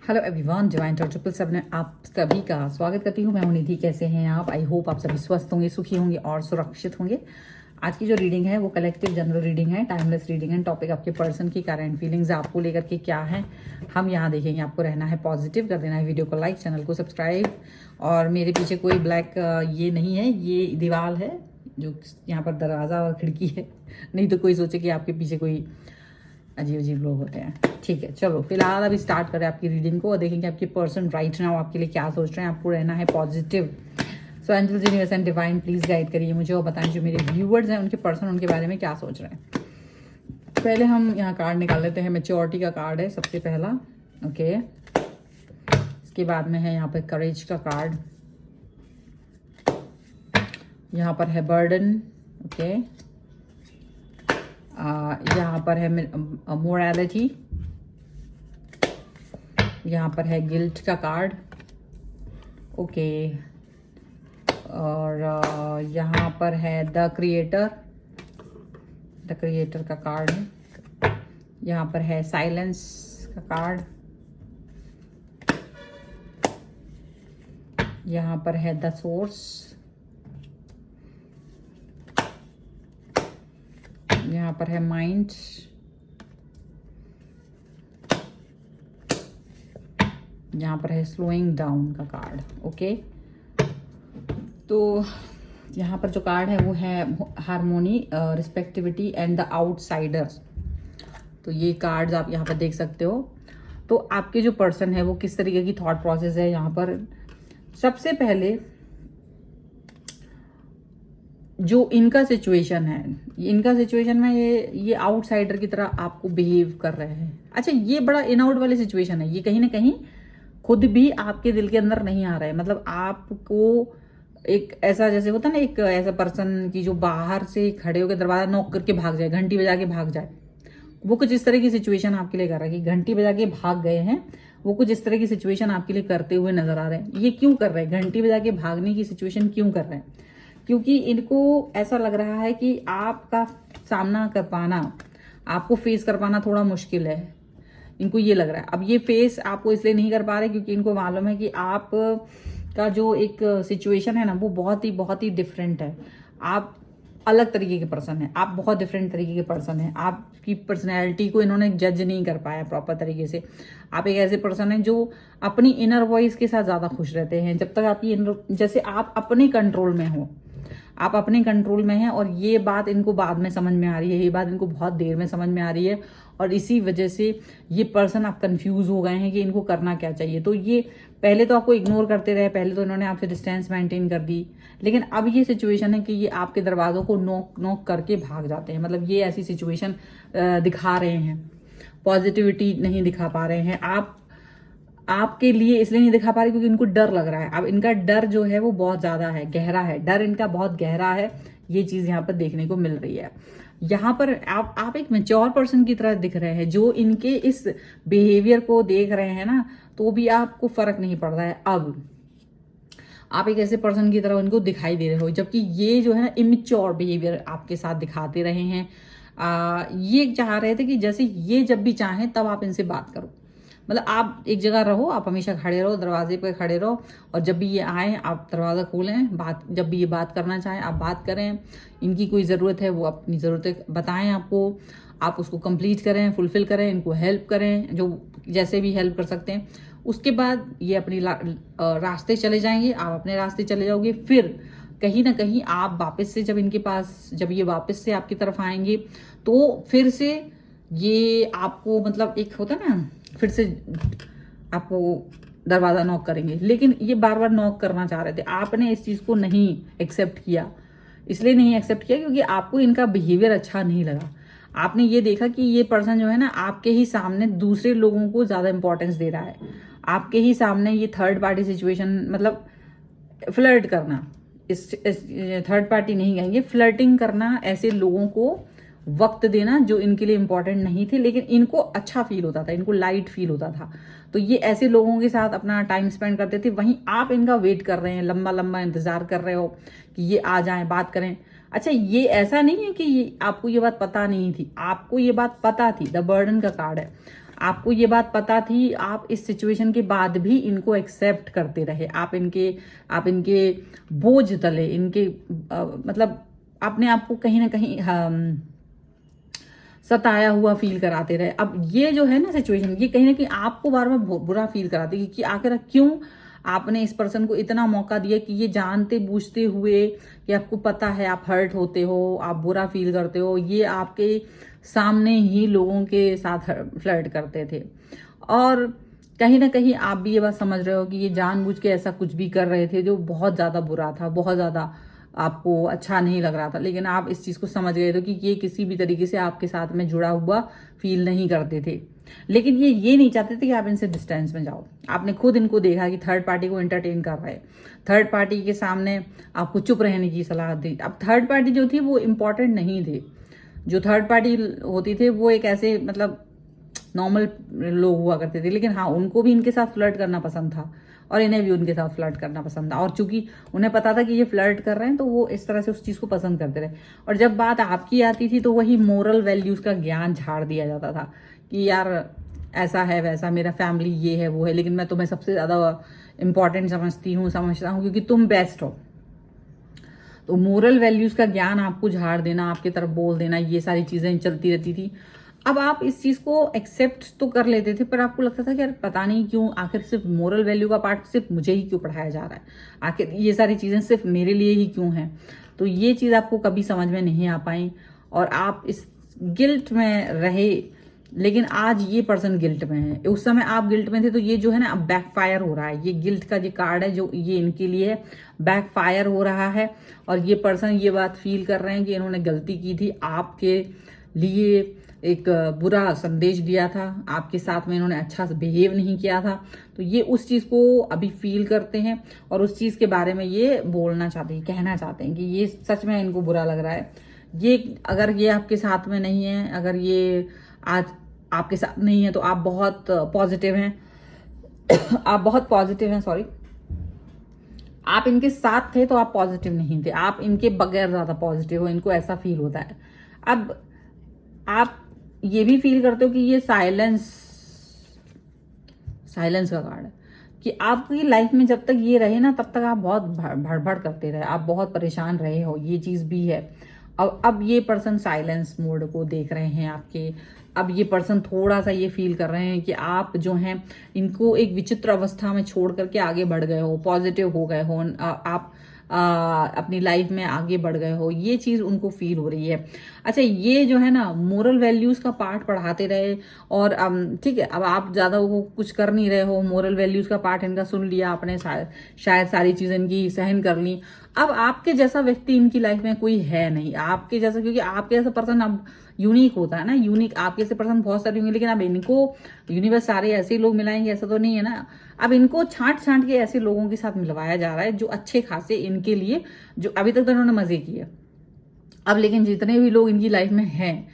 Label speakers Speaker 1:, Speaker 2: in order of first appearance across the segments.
Speaker 1: Hello everyone, divine talk 777 में आप सभी का स्वागत करती हूँ। मैं हूं निधि। कैसे हैं आप? आई होप आप सभी स्वस्थ होंगे, सुखी होंगे और सुरक्षित होंगे। आज की जो रीडिंग है वो कलेक्टिव जनरल रीडिंग है, टाइमलेस रीडिंग है। टॉपिक आपके पर्सन की करंट फीलिंग्स आपको लेकर के क्या है हम यहाँ देखेंगे। आपको रहना है पॉजिटिव, कर देना है वीडियो को लाइक, चैनल को सब्सक्राइब। और मेरे पीछे कोई ब्लैक ये नहीं है, ये दीवार है जो यहाँ पर दरवाज़ा और खिड़की है। नहीं तो कोई सोचे कि आपके पीछे कोई अजीब अजीब लोग होते हैं। ठीक है, चलो फिलहाल अभी स्टार्ट करें आपकी रीडिंग को और देखेंगे आपके पर्सन राइट नाउ आपके लिए क्या सोच रहे हैं। आपको रहना है positive. So angels, universe and divine please guide करिए मुझे और बताएं जो मेरे व्यूवर्स हैं उनके पर्सन उनके बारे में क्या सोच रहे हैं। पहले हम यहाँ कार्ड निकाल लेते हैं। मैच्योरिटी का कार्ड है सबसे पहला। ओके, इसके बाद में है यहाँ पे करेज का कार्ड, यहाँ पर है बर्डन। ओके, यहाँ पर है मोरालिटी, यहाँ पर है गिल्ट का कार्ड। ओके, और यहाँ पर है द क्रिएटर का कार्ड है। यहाँ पर है साइलेंस का कार्ड, यहाँ पर है द सोर्स, यहाँ पर है माइंड, यहाँ पर है स्लोइंग डाउन का कार्ड। ओके, तो यहाँ पर जो कार्ड है वो है हार्मोनी, रिस्पेक्टिविटी एंड द आउटसाइडर्स। तो ये कार्ड्स आप यहाँ पर देख सकते हो। तो आपके जो पर्सन है वो किस तरीके की थॉट प्रोसेस है यहाँ पर। सबसे पहले जो इनका सिचुएशन है, इनका सिचुएशन में ये आउटसाइडर की तरह आपको बिहेव कर रहे हैं। अच्छा, ये बड़ा इन आउट वाली सिचुएशन है। ये कहीं ना कहीं खुद भी आपके दिल के अंदर नहीं आ रहा है। मतलब आपको एक ऐसा जैसे होता है ना, एक ऐसा पर्सन की जो बाहर से खड़े होकर दरवाजा नॉक करके भाग जाए, घंटी बजा के भाग जाए, वो कुछ इस तरह की सिचुएशन आपके लिए कर रहा है कि घंटी बजा के भाग गए हैं। वो कुछ इस तरह की सिचुएशन आपके लिए करते हुए नजर आ रहे हैं। ये क्यों कर रहे हैं? घंटी बजा के भागने की सिचुएशन क्यों कर रहे हैं? क्योंकि इनको ऐसा लग रहा है कि आपका सामना कर पाना, आपको फेस कर पाना थोड़ा मुश्किल है। इनको ये लग रहा है। अब ये फेस आपको इसलिए नहीं कर पा रहे क्योंकि इनको मालूम है कि आप का जो एक सिचुएशन है ना वो बहुत ही डिफरेंट है। आप अलग तरीके के पर्सन है, आप बहुत डिफरेंट तरीके के पर्सन है। आपकी पर्सनैलिटी को इन्होंने जज नहीं कर पाया प्रॉपर तरीके से। आप एक ऐसे पर्सन है जो अपनी इनर वॉइस के साथ ज्यादा खुश रहते हैं। जब तक आपकी जैसे आप अपने कंट्रोल में हो, आप अपने कंट्रोल में हैं। और ये बात इनको बाद में समझ में आ रही है, ये बात इनको बहुत देर में समझ में आ रही है। और इसी वजह से ये पर्सन आप कंफ्यूज हो गए हैं कि इनको करना क्या चाहिए। तो ये पहले तो आपको इग्नोर करते रहे, पहले तो इन्होंने आपसे डिस्टेंस मेंटेन कर दी। लेकिन अब ये सिचुएशन है कि ये आपके दरवाजों को नॉक नॉक करके भाग जाते हैं। मतलब ये ऐसी सिचुएशन दिखा रहे हैं, पॉजिटिविटी नहीं दिखा पा रहे हैं। आपके लिए इसलिए नहीं दिखा पा रहे क्योंकि इनको डर लग रहा है। अब इनका डर जो है वो बहुत ज्यादा है, गहरा है। डर इनका बहुत गहरा है। ये चीज यहाँ पर देखने को मिल रही है। यहाँ पर आप एक मैच्योर पर्सन की तरह दिख रहे हैं जो इनके इस बिहेवियर को देख रहे हैं ना, तो भी आपको फर्क नहीं पड़ रहा है। अब आप एक ऐसे पर्सन की तरह उनको दिखाई दे रहे हो, जबकि ये जो है ना इमेच्योर बिहेवियर आपके साथ दिखाते रहे हैं। ये चाह रहे थे कि जैसे ये जब भी चाहें तब आप इनसे बात करो। मतलब आप एक जगह रहो, आप हमेशा खड़े रहो, दरवाजे पे खड़े रहो, और जब भी ये आए आप दरवाज़ा खोलें, बात जब भी ये बात करना चाहें आप बात करें। इनकी कोई ज़रूरत है वो अपनी ज़रूरतें बताएं आपको, आप उसको कंप्लीट करें, फुलफिल करें, इनको हेल्प करें जो जैसे भी हेल्प कर सकते हैं। उसके बाद ये अपनी रास्ते चले जाएंगे, आप अपने रास्ते चले जाओगे। फिर कहीं ना कहीं आप वापस से जब इनके पास, जब ये वापस से आपकी तरफ आएंगे तो फिर से ये आपको, मतलब एक होता है ना, फिर से आपको दरवाजा नॉक करेंगे। लेकिन ये बार बार नॉक करना चाह रहे थे, आपने इस चीज को नहीं एक्सेप्ट किया। इसलिए नहीं एक्सेप्ट किया क्योंकि आपको इनका बिहेवियर अच्छा नहीं लगा। आपने ये देखा कि ये पर्सन जो है ना आपके ही सामने दूसरे लोगों को ज्यादा इंपॉर्टेंस दे रहा है। आपके ही सामने ये थर्ड पार्टी सिचुएशन, मतलब फ्लर्ट करना, इस थर्ड पार्टी नहीं कहेंगे, फ्लर्टिंग करना, ऐसे लोगों को वक्त देना जो इनके लिए इंपॉर्टेंट नहीं थे लेकिन इनको अच्छा फील होता था, इनको लाइट फील होता था। तो ये ऐसे लोगों के साथ अपना टाइम स्पेंड करते थे। वहीं आप इनका वेट कर रहे हैं, लंबा लंबा इंतजार कर रहे हो कि ये आ जाएं, बात करें। अच्छा, ये ऐसा नहीं है कि आपको ये बात पता नहीं थी, आपको ये बात पता थी। द बर्डन का कार्ड है। आपको ये बात पता थी, आप इस सिचुएशन के बाद भी इनको एक्सेप्ट करते रहे, आप इनके बोझ तले, इनके मतलब अपने आप को कहीं ना कहीं सताया हुआ फील कराते रहे। अब ये जो है ना सिचुएशन, ये कहीं ना कहीं आपको बार बार बुरा फील कराती है कि आखिर क्यों आपने इस पर्सन को इतना मौका दिया कि ये जानते बूझते हुए कि आपको पता है आप हर्ट होते हो, आप बुरा फील करते हो, ये आपके सामने ही लोगों के साथ फ्लर्ट करते थे। और कहीं ना कहीं आप भी ये बात समझ रहे हो कि ये जानबूझ के ऐसा कुछ भी कर रहे थे जो बहुत ज़्यादा बुरा था, बहुत ज़्यादा आपको अच्छा नहीं लग रहा था, लेकिन आप इस चीज़ को समझ गए थे कि ये किसी भी तरीके से आपके साथ में जुड़ा हुआ फील नहीं करते थे। लेकिन ये नहीं चाहते थे कि आप इनसे डिस्टेंस में जाओ। आपने खुद इनको देखा कि थर्ड पार्टी को एंटरटेन कर रहे, थर्ड पार्टी के सामने आपको चुप रहने की सलाह दी। अब थर्ड पार्टी जो थी वो इम्पोर्टेंट नहीं थे, जो थर्ड पार्टी होती थे वो एक ऐसे मतलब नॉर्मल लोग हुआ करते थे, लेकिन हाँ उनको भी इनके साथ फ्लर्ट करना पसंद था और इन्हें भी उनके साथ फ्लर्ट करना पसंद था। और चूंकि उन्हें पता था कि ये फ्लर्ट कर रहे हैं तो वो इस तरह से उस चीज़ को पसंद करते रहे। और जब बात आपकी आती थी तो वही मोरल वैल्यूज़ का ज्ञान झाड़ दिया जाता था कि यार ऐसा है वैसा, मेरा फैमिली ये है वो है, लेकिन मैं तुम्हें सबसे ज़्यादा इंपॉर्टेंट समझता हूँ क्योंकि तुम बेस्ट हो। तो मोरल वैल्यूज़ का ज्ञान आपको झाड़ देना, आपकी तरफ बोल देना, ये सारी चीज़ें चलती रहती थी। अब आप इस चीज़ को एक्सेप्ट तो कर लेते थे, पर आपको लगता था कि यार पता नहीं क्यों आखिर सिर्फ मोरल वैल्यू का पार्ट सिर्फ मुझे ही क्यों पढ़ाया जा रहा है, आखिर ये सारी चीज़ें सिर्फ मेरे लिए ही क्यों हैं। तो ये चीज़ आपको कभी समझ में नहीं आ पाई और आप इस गिल्ट में रहे। लेकिन आज ये पर्सन गिल्ट में है, उस समय आप गिल्ट में थे, तो ये जो है ना अब बैकफायर हो रहा है। ये गिल्ट का जो कार्ड है जो ये इनके लिए है, बैकफायर हो रहा है। और ये पर्सन ये बात फील कर रहे हैं कि इन्होंने गलती की थी, आपके लिए एक बुरा संदेश दिया था, आपके साथ में इन्होंने अच्छा से बिहेव नहीं किया था। तो ये उस चीज़ को अभी फील करते हैं और उस चीज़ के बारे में ये बोलना चाहते हैं, कहना चाहते हैं कि ये सच में इनको बुरा लग रहा है। ये अगर ये आपके साथ में नहीं है, अगर ये आज आपके साथ नहीं है तो आप बहुत पॉजिटिव हैं आप बहुत पॉजिटिव हैं, सॉरी, आप इनके साथ थे तो आप पॉजिटिव नहीं थे, आप इनके बगैर ज़्यादा पॉजिटिव हो, इनको ऐसा फील होता है। अब आप ये भी फील करते हो कि ये साइलेंस का कार्ड है कि आपकी लाइफ में जब तक ये रहे ना तब तक आप बहुत भड़बड़ करते रहे, आप बहुत परेशान रहे हो, ये चीज़ भी है। अब ये पर्सन साइलेंस मोड को देख रहे हैं आपके। अब ये पर्सन थोड़ा सा ये फील कर रहे हैं कि आप जो हैं इनको एक विचित्र अवस्था में छोड़ करके आगे बढ़ गए हो, पॉजिटिव हो गए हो, आप अपनी लाइफ में आगे बढ़ गए हो, ये चीज़ उनको फील हो रही है। अच्छा, ये जो है ना मोरल वैल्यूज़ का पार्ट पढ़ाते रहे और ठीक है, अब आप ज़्यादा वो कुछ कर नहीं रहे हो, मोरल वैल्यूज़ का पार्ट इनका सुन लिया आपने, शायद सारी चीज़ें इनकी सहन कर ली। अब आपके जैसा व्यक्ति इनकी लाइफ में कोई है नहीं, आपके जैसा, क्योंकि आपके जैसा पर्सन अब यूनिक होता है ना, यूनिक आपके जैसे पर्सन बहुत सारे होंगे, लेकिन अब इनको यूनिवर्स सारे ऐसे ही लोग मिलाएंगे ऐसा तो नहीं है ना। अब इनको छांट छांट के ऐसे लोगों के साथ मिलवाया जा रहा है जो अच्छे खासे इनके लिए, जो अभी तक तो इन्होंने मजे किए। अब लेकिन जितने भी लोग इनकी लाइफ में हैं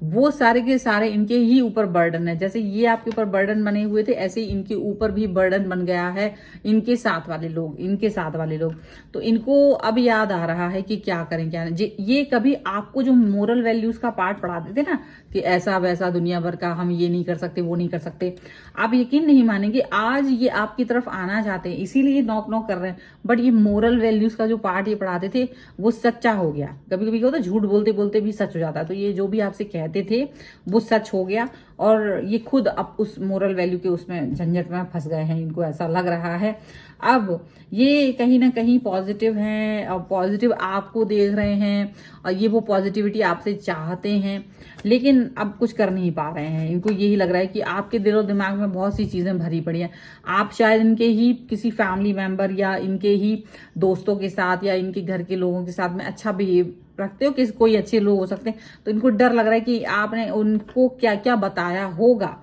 Speaker 1: वो सारे के सारे इनके ही ऊपर बर्डन है। जैसे ये आपके ऊपर बर्डन बने हुए थे, ऐसे ही इनके ऊपर भी बर्डन बन गया है इनके साथ वाले लोग। तो इनको अब याद आ रहा है कि क्या करें क्या नहीं। ये कभी आपको जो मोरल वैल्यूज का पार्ट पढ़ाते थे ना कि ऐसा वैसा दुनिया भर का, हम ये नहीं कर सकते वो नहीं कर सकते, आप यकीन नहीं मानेंगे आज ये आपकी तरफ आना चाहते हैं, इसीलिए नॉक नॉक कर रहे हैं। बट ये मोरल वैल्यूज का जो पार्ट ये पढ़ाते थे वो सच्चा हो गया। कभी कभी क्या होता है, झूठ बोलते बोलते भी सच हो जाता है। तो ये जो भी आपसे कहते थे वो सच हो गया और ये खुद अब उस मोरल वैल्यू के उसमें झंझट में फंस गए हैं, इनको ऐसा लग रहा है। अब ये कहीं ना कहीं पॉजिटिव हैं और पॉजिटिव आपको देख रहे हैं और ये वो पॉजिटिविटी आपसे चाहते हैं, लेकिन अब कुछ कर नहीं पा रहे हैं। इनको यही लग रहा है कि आपके दिलो दिमाग में बहुत सी चीज़ें भरी पड़ी हैं। आप शायद इनके ही किसी फैमिली मेंबर या इनके ही दोस्तों के साथ या इनके घर के लोगों के साथ में अच्छा बिहेव रखते हो, कि कोई अच्छे लोग हो सकते हैं। तो इनको डर लग रहा है कि आपने उनको क्या क्या बताया होगा।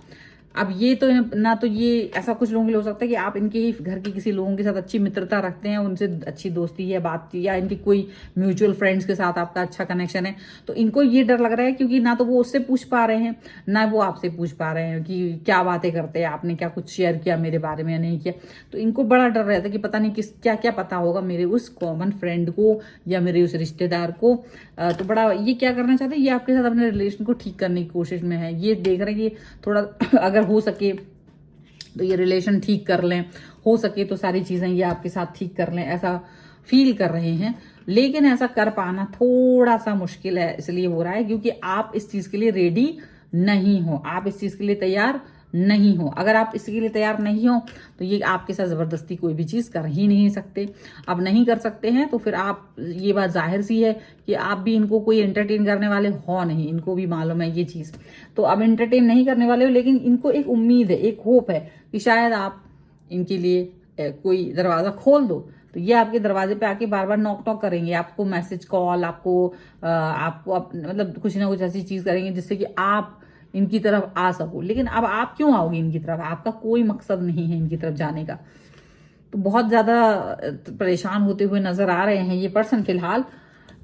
Speaker 1: अब ये तो ना, तो ये ऐसा कुछ लोगों के लिए हो सकता है कि आप इनके ही घर के किसी लोगों के साथ अच्छी मित्रता रखते हैं, उनसे अच्छी दोस्ती है, बात या इनके कोई म्यूचुअल फ्रेंड्स के साथ आपका अच्छा कनेक्शन है। तो इनको ये डर लग रहा है क्योंकि ना तो वो उससे पूछ पा रहे हैं ना वो आपसे पूछ पा रहे हैं कि क्या बातें करते हैं, आपने क्या कुछ शेयर किया मेरे बारे में या नहीं किया। तो इनको बड़ा डर रहता है कि पता नहीं किस क्या क्या पता होगा मेरे उस कॉमन फ्रेंड को या मेरे उस रिश्तेदार को। तो बड़ा ये क्या करना चाहते हैं, ये आपके साथ अपने रिलेशन को ठीक करने की कोशिश में है। ये देख रहे हैं कि थोड़ा अगर हो सके तो ये रिलेशन ठीक कर लें, हो सके तो सारी चीज़ें ये आपके साथ ठीक कर लें, ऐसा फील कर रहे हैं। लेकिन ऐसा कर पाना थोड़ा सा मुश्किल है, इसलिए हो रहा है क्योंकि आप इस चीज़ के लिए रेडी नहीं हो, आप इस चीज़ के लिए तैयार नहीं हो। अगर आप इसके लिए तैयार नहीं हो तो ये आपके साथ ज़बरदस्ती कोई भी चीज़ कर ही नहीं सकते। अब नहीं कर सकते हैं तो फिर आप, ये बात जाहिर सी है कि आप भी इनको कोई एंटरटेन करने वाले हो नहीं, इनको भी मालूम है ये चीज़। तो अब एंटरटेन नहीं करने वाले हो, लेकिन इनको एक उम्मीद है, एक होप है कि शायद आप इनके लिए कोई दरवाज़ा खोल दो। तो ये आपके दरवाजे पे आके बार बार नॉक टॉक करेंगे, आपको मैसेज कॉल, आपको मतलब कुछ ना कुछ ऐसी चीज़ करेंगे जिससे कि आप इनकी तरफ आ सको। लेकिन अब आप क्यों आओगे इनकी तरफ? आपका कोई मकसद नहीं है इनकी तरफ जाने का। तो बहुत ज़्यादा परेशान होते हुए नजर आ रहे हैं ये पर्सन फिलहाल।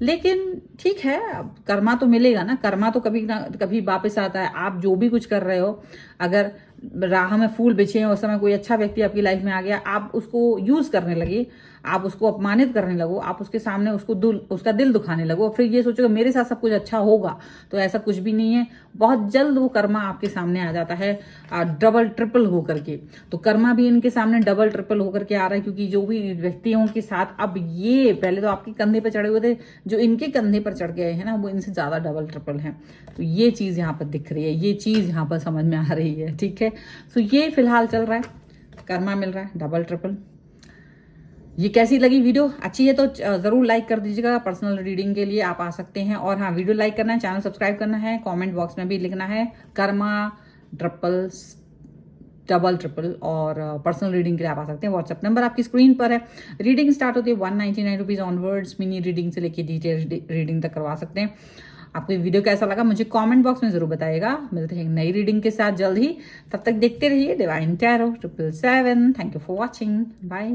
Speaker 1: लेकिन ठीक है, अब कर्मा तो मिलेगा ना, कर्मा तो कभी ना कभी वापस आता है। आप जो भी कुछ कर रहे हो, अगर राह में फूल बिछे हैं उस समय कोई अच्छा व्यक्ति आपकी लाइफ में आ गया, आप उसको यूज करने लगे, आप उसको अपमानित करने लगो, आप उसके सामने उसका दिल दुखाने लगो, फिर ये सोचोगे मेरे साथ सब कुछ अच्छा होगा, तो ऐसा कुछ भी नहीं है। बहुत जल्द वो कर्मा आपके सामने आ जाता है, डबल ट्रिपल होकर के। तो कर्मा भी इनके सामने डबल ट्रिपल होकर के आ रहा है, क्योंकि जो भी व्यक्तियों के साथ अब ये पहले तो आपके कंधे पर चढ़े हुए थे, जो इनके कंधे पर चढ़ गए हैं ना, वो इनसे ज्यादा डबल ट्रिपल है। तो ये चीज यहाँ पर दिख रही है, ये चीज यहाँ पर समझ में आ रही है। ठीक है, तो ये फिलहाल चल रहा है, कर्मा मिल रहा है डबल ट्रिपल। ये कैसी लगी वीडियो? अच्छी है तो जरूर लाइक कर दीजिएगा। पर्सनल रीडिंग के लिए आप आ सकते हैं। और हाँ, वीडियो लाइक करना है, चैनल सब्सक्राइब करना है, कमेंट बॉक्स में भी लिखना है कर्मा ट्रिपल डबल ट्रिपल। और पर्सनल रीडिंग के लिए आप आ सकते हैं। व्हाट्सएप नंबर आपकी स्क्रीन पर है। रीडिंग स्टार्ट होती है 199 रुपीज ऑनवर्ड्स। मिनी रीडिंग से लेके डिटेल रीडिंग तक करवा सकते हैं। आपको ये वीडियो कैसा लगा मुझे कमेंट बॉक्स में जरूर बताइएगा। मिलते हैं नई रीडिंग के साथ जल्द ही, तब तक देखते रहिए divine tarot 777। Thank you for watching, bye.